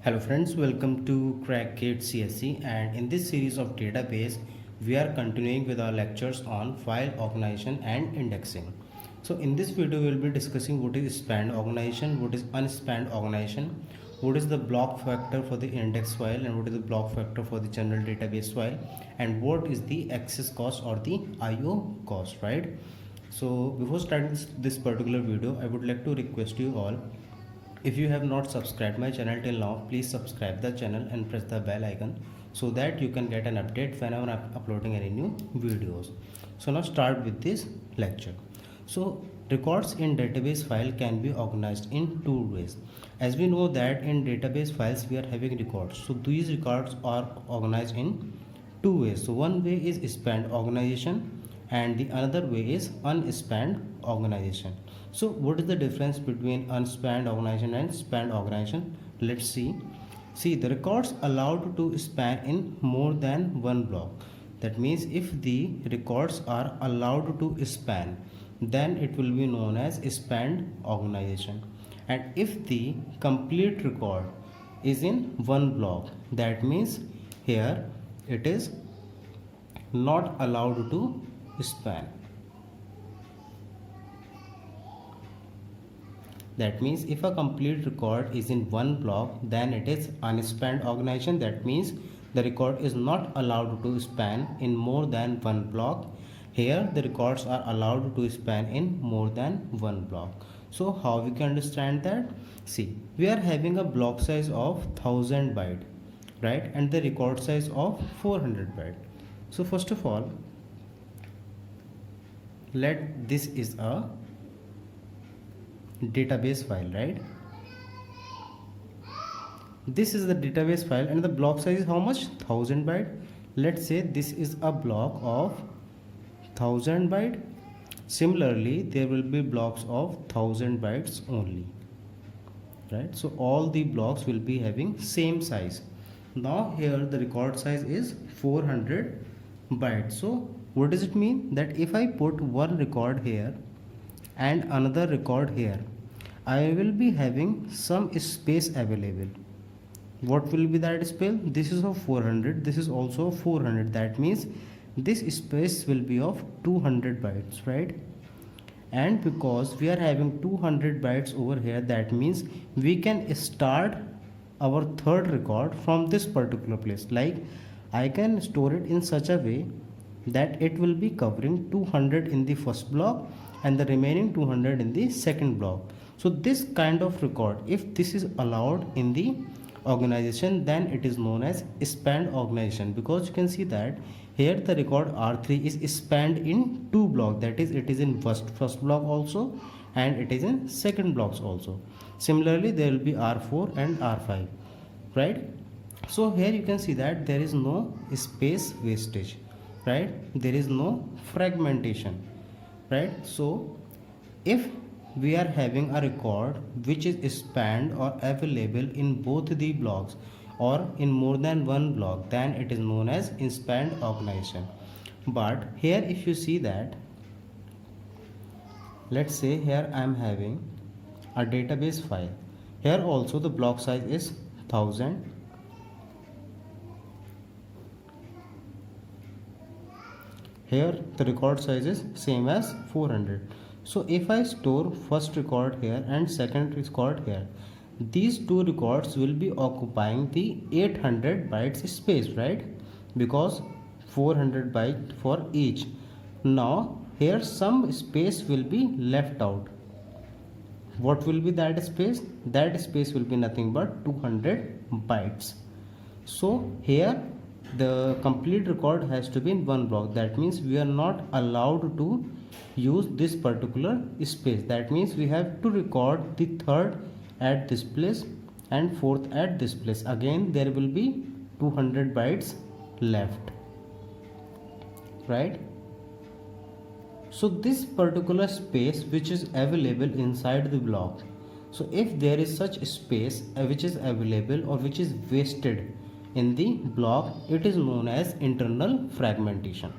Hello friends, welcome to Crackgate CSC, and in this series of database we are continuing with our lectures on file organization and indexing. So in this video we will be discussing what is spanned organization, what is unspanned organization, what is the block factor for the index file and what is the block factor for the general database file, and what is the access cost or the IO cost, right? So before starting this particular video, I would like to request you all, if you have not subscribed my channel till now, please subscribe the channel and press the bell icon so that you can get an update whenever I'm uploading any new videos. So now start with this lecture. So records in database file can be organized in two ways. As we know that in database files we are having records. So these records are organized in two ways. So one way is spanned organization and the another way is unspanned organization. So what is the difference between unspanned organization and spanned organization? Let's see. See, the records allowed to span in more than one block. That means if the records are allowed to span, then it will be known as spanned organization. And if the complete record is in one block, that means here it is not allowed to span. That means if a complete record is in one block, then it is unspanned organization. That means the record is not allowed to span in more than one block. Here the records are allowed to span in more than one block. So how we can understand that? See, we are having a block size of 1000 byte, right? And the record size of 400 byte. So first of all, let this is a database file, right? This is the database file and the block size is how much? 1000 byte. Let's say this is a block of 1000 byte. Similarly, there will be blocks of 1000 bytes only, right? So all the blocks will be having same size. Now here the record size is 400 bytes. So what does it mean? That if I put one record here and another record here, I will be having some space available. What will be that space? This is of 400, this is also 400. That means this space will be of 200 bytes, right? And because we are having 200 bytes over here, that means we can start our third record from this particular place. Like I can store it in such a way that it will be covering 200 in the first block and the remaining 200 in the second block. So this kind of record, if this is allowed in the organization, then it is known as spanned organization, because you can see that here the record R3 is spanned in two blocks, that is it is in first block also and it is in second blocks also. Similarly there will be R4 and R5, right? So here you can see that there is no space wastage, right? There is no fragmentation, right? So if we are having a record which is spanned or available in both the blocks or in more than one block, then it is known as spanned organization. But here if you see that, let's say here I am having a database file. Here also the block size is 1000. Here the record size is same as 400. So if I store first record here and second record here, these two records will be occupying the 800 bytes space, right? Because 400 byte for each. Now here some space will be left out. What will be that space? That space will be nothing but 200 bytes. So here the complete record has to be in one block. That means we are not allowed to use this particular space. That means we have to record the third at this place and fourth at this place. Again there will be 200 bytes left, right? So this particular space which is available inside the block, so if there is such space which is available or which is wasted in the block, it is known as internal fragmentation.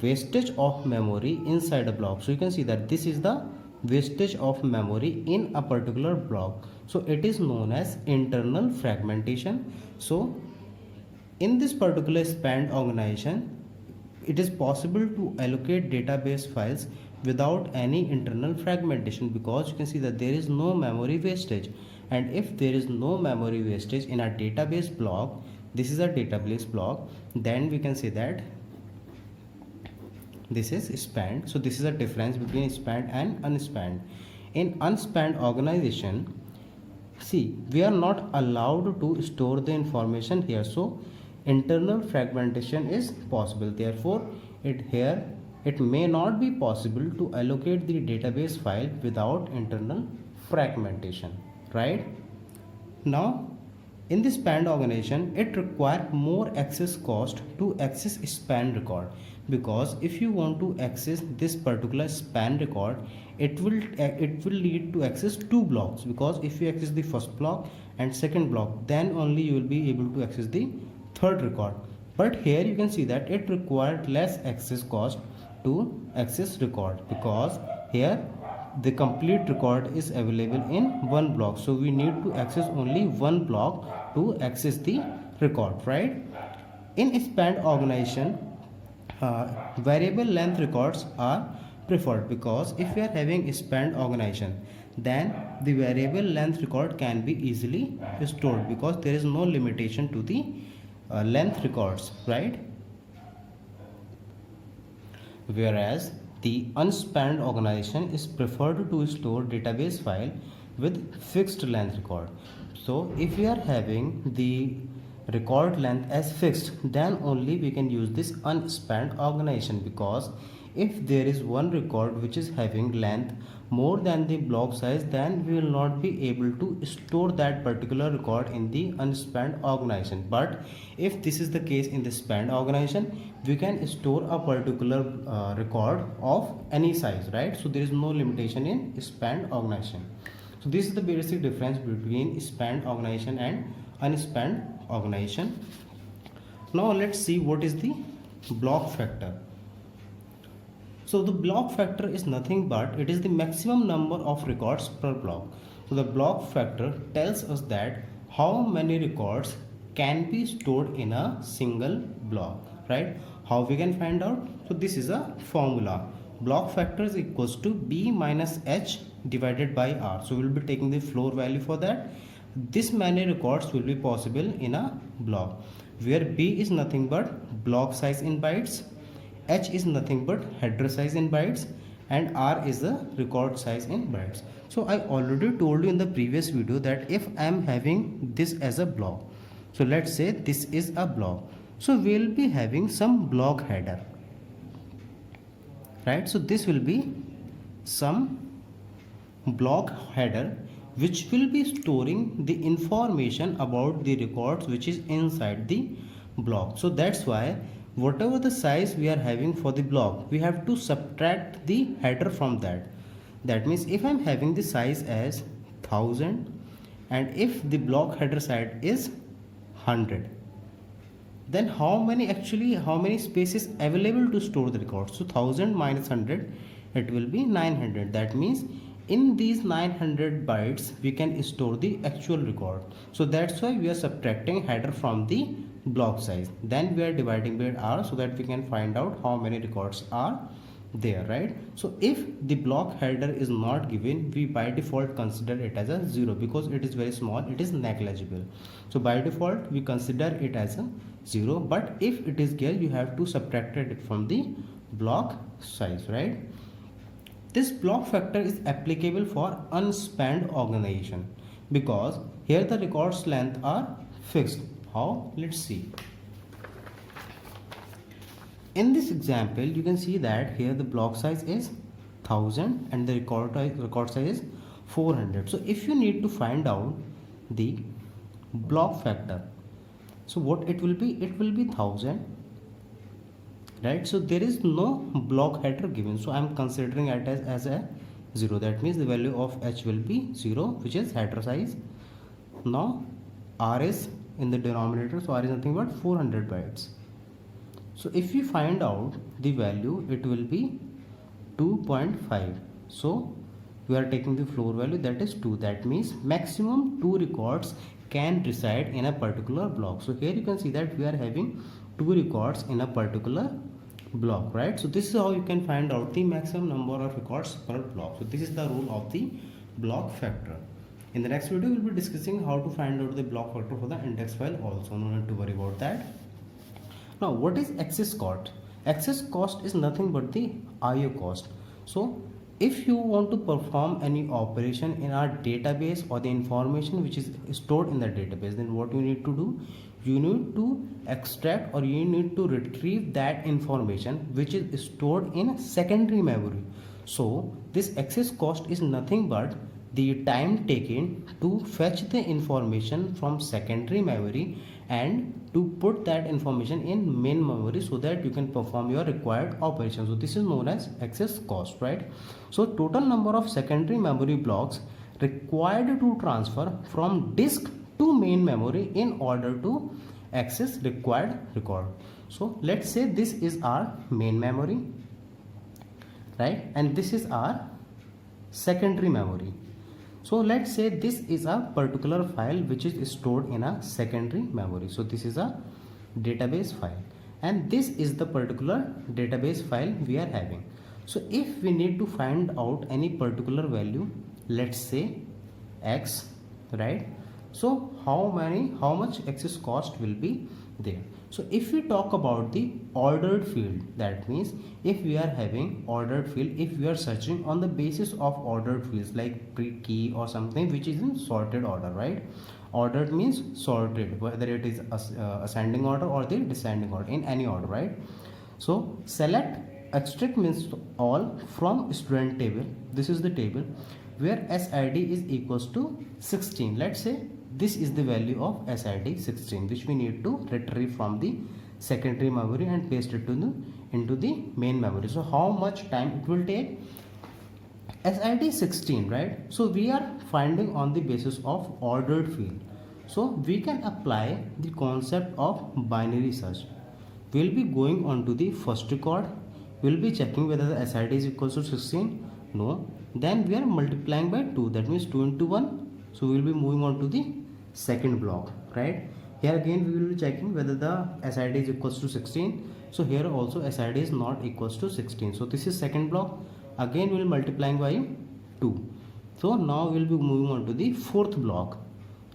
Wastage of memory inside a block. So you can see that this is the wastage of memory in a particular block. So it is known as internal fragmentation. So in this particular spanned organization, it is possible to allocate database files without any internal fragmentation, because you can see that there is no memory wastage. And if there is no memory wastage in a database block, this is a database block, then we can say that this is spanned. So this is a difference between spanned and unspanned. In unspanned organization, see, we are not allowed to store the information here, so internal fragmentation is possible. Therefore it may not be possible to allocate the database file without internal fragmentation, right? Now in the spanned organization, it requires more access cost to access span record, because if you want to access this particular span record, it will lead to access two blocks, because if you access the first block and second block, then only you will be able to access the third record. But here you can see that it required less access cost to access record, because here the complete record is available in one block, so we need to access only one block to access the record, right? In spanned organization, variable length records are preferred, because if we are having a spanned organization, then the variable length record can be easily stored, because there is no limitation to the length records, right? Whereas the unspanned organization is preferred to store database file with fixed length record. So if we are having the record length as fixed, then only we can use this unspanned organization, because if there is one record which is having length more than the block size, then we will not be able to store that particular record in the unspanned organization. But if this is the case in the spanned organization, we can store a particular record of any size, right? So there is no limitation in spanned organization. So this is the basic difference between spanned organization and unspanned organization. Now let's see what is the block factor. So the block factor is nothing but it is the maximum number of records per block. So the block factor tells us that how many records can be stored in a single block, right? How we can find out? So this is a formula. Block factor is equals to B minus H divided by R. So we'll be taking the floor value for that. This many records will be possible in a block, where B is nothing but block size in bytes, H is nothing but header size in bytes, and R is the record size in bytes. So I already told you in the previous video that if I am having this as a block, so let's say this is a block, so we'll be having some block header, right? So this will be some block header which will be storing the information about the records which is inside the block. So that's why whatever the size we are having for the block, we have to subtract the header from that. That means if I'm having the size as 1000 and if the block header size is 100, then how many spaces available to store the records? So 1000 minus 100, it will be 900. That means in these 900 bytes we can store the actual record. So that's why we are subtracting header from the block size. Then we are dividing by R so that we can find out how many records are there, right? So if the block header is not given, we by default consider it as a 0 because it is very small, it is negligible. So by default we consider it as a 0, but if it is given, you have to subtract it from the block size, right? This block factor is applicable for unspanned organization because here the records length are fixed. How? Let's see. In this example, you can see that here the block size is 1000 and the record size is 400. So if you need to find out the block factor, so what it will be? It will be 1000, right? So there is no block header given, so I am considering it as a 0. That means the value of H will be 0, which is header size. Now R is in the denominator, so R is nothing but 400 bytes. So if we find out the value, it will be 2.5. So we are taking the floor value, that is 2. That means maximum 2 records can reside in a particular block. So here you can see that we are having 2 records in a particular block, right? So this is how you can find out the maximum number of records per block. So this is the rule of the block factor. In the next video, we'll be discussing how to find out the block factor for the index file also. No need to worry about that. Now, what is access cost? Access cost is nothing but the IO cost. So if you want to perform any operation in our database or the information which is stored in the database, then what you need to do? You need to extract or you need to retrieve that information which is stored in secondary memory. So this access cost is nothing but the time taken to fetch the information from secondary memory and to put that information in main memory so that you can perform your required operation. So this is known as access cost, right? So total number of secondary memory blocks required to transfer from disk to main memory in order to access required record. So let's say this is our main memory, right? And this is our secondary memory. So let's say this is a particular file which is stored in a secondary memory. So this is a database file and this is the particular database file we are having. So if we need to find out any particular value, let's say x, right? So how much access cost will be there? So if we talk about the ordered field, that means if we are having ordered field, if we are searching on the basis of ordered fields like pre-key or something which is in sorted order, right? Ordered means sorted, whether it is ascending order or the descending order, in any order, right? So select extract means all from student table. This is the table where SID is equals to 16. Let's say this is the value of SID 16 which we need to retrieve from the secondary memory and paste it into the main memory. So how much time it will take? SID 16, right? So we are finding on the basis of ordered field. So we can apply the concept of binary search. We'll be going on to the first record. We'll be checking whether the SID is equals to 16. No. Then we are multiplying by 2. That means 2 into 1. So we'll be moving on to the second block, right? Here again we will be checking whether the SID is equals to 16. So here also SID is not equals to 16. So this is second block. Again we will multiplying by 2. So now we will be moving on to the fourth block,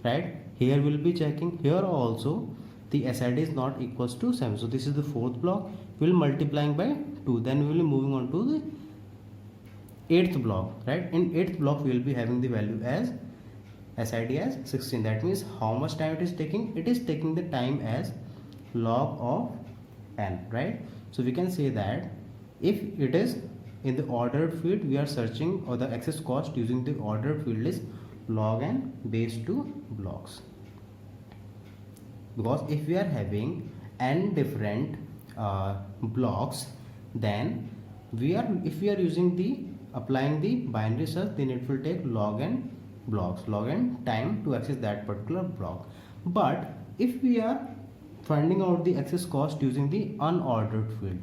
right? Here we will be checking. Here also the SID is not equals to 7. So this is the fourth block. We will multiplying by 2. Then we will be moving on to the eighth block, right? In eighth block we will be having the value as SID as 16. That means how much time it is taking? It is taking the time as log of n, right? So we can say that if it is in the ordered field, we are searching, or the access cost using the ordered field is log n base 2 blocks. Because if we are having n different blocks, then if we are using the applying the binary search, then it will take log n blocks, log n time to access that particular block. But if we are finding out the access cost using the unordered field,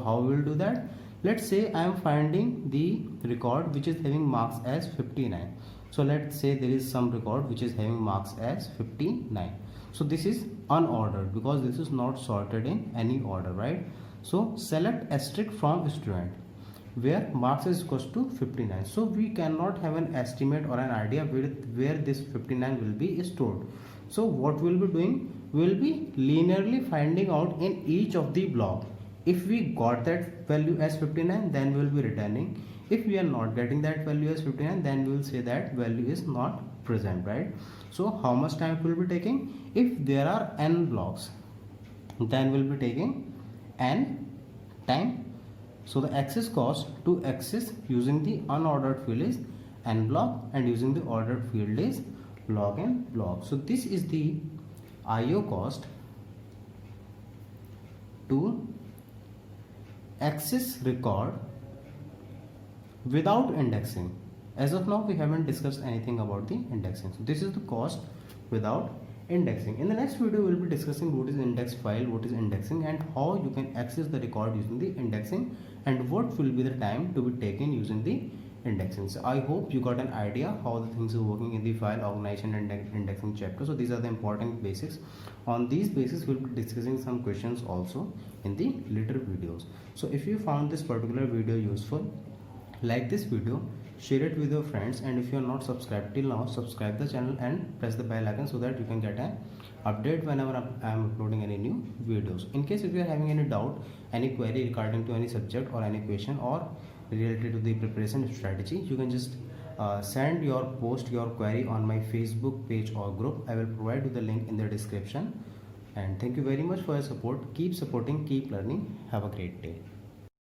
how we will do that? Let's say I am finding the record which is having marks as 59. So let's say there is some record which is having marks as 59. So this is unordered because this is not sorted in any order, right? So select asterisk from student where marks is equals to 59. So we cannot have an estimate or an idea where this 59 will be stored. So what we will be doing? We will be linearly finding out in each of the block. If we got that value as 59, then we will be returning. If we are not getting that value as 59, then we will say that value is not present, right? So how much time it will be taking? If there are n blocks, then we will be taking n time. So the access cost to access using the unordered field is n block and using the ordered field is log n block. So this is the IO cost to access record without indexing. As of now we haven't discussed anything about the indexing. So this is the cost without indexing. In the next video we will be discussing what is index file, what is indexing, and how you can access the record using the indexing, and what will be the time to be taken using the indexing. So I hope you got an idea how the things are working in the file organization and indexing chapter. So these are the important basics. On these basis we'll be discussing some questions also in the later videos. So if you found this particular video useful, like this video, share it with your friends, and if you are not subscribed till now, subscribe the channel and press the bell icon so that you can get an update whenever I am uploading any new videos. In case if you are having any doubt, any query regarding to any subject or any question or related to the preparation strategy, you can just send your your query on my Facebook page or group. I will provide you the link in the description. And thank you very much for your support. Keep supporting, keep learning. Have a great day.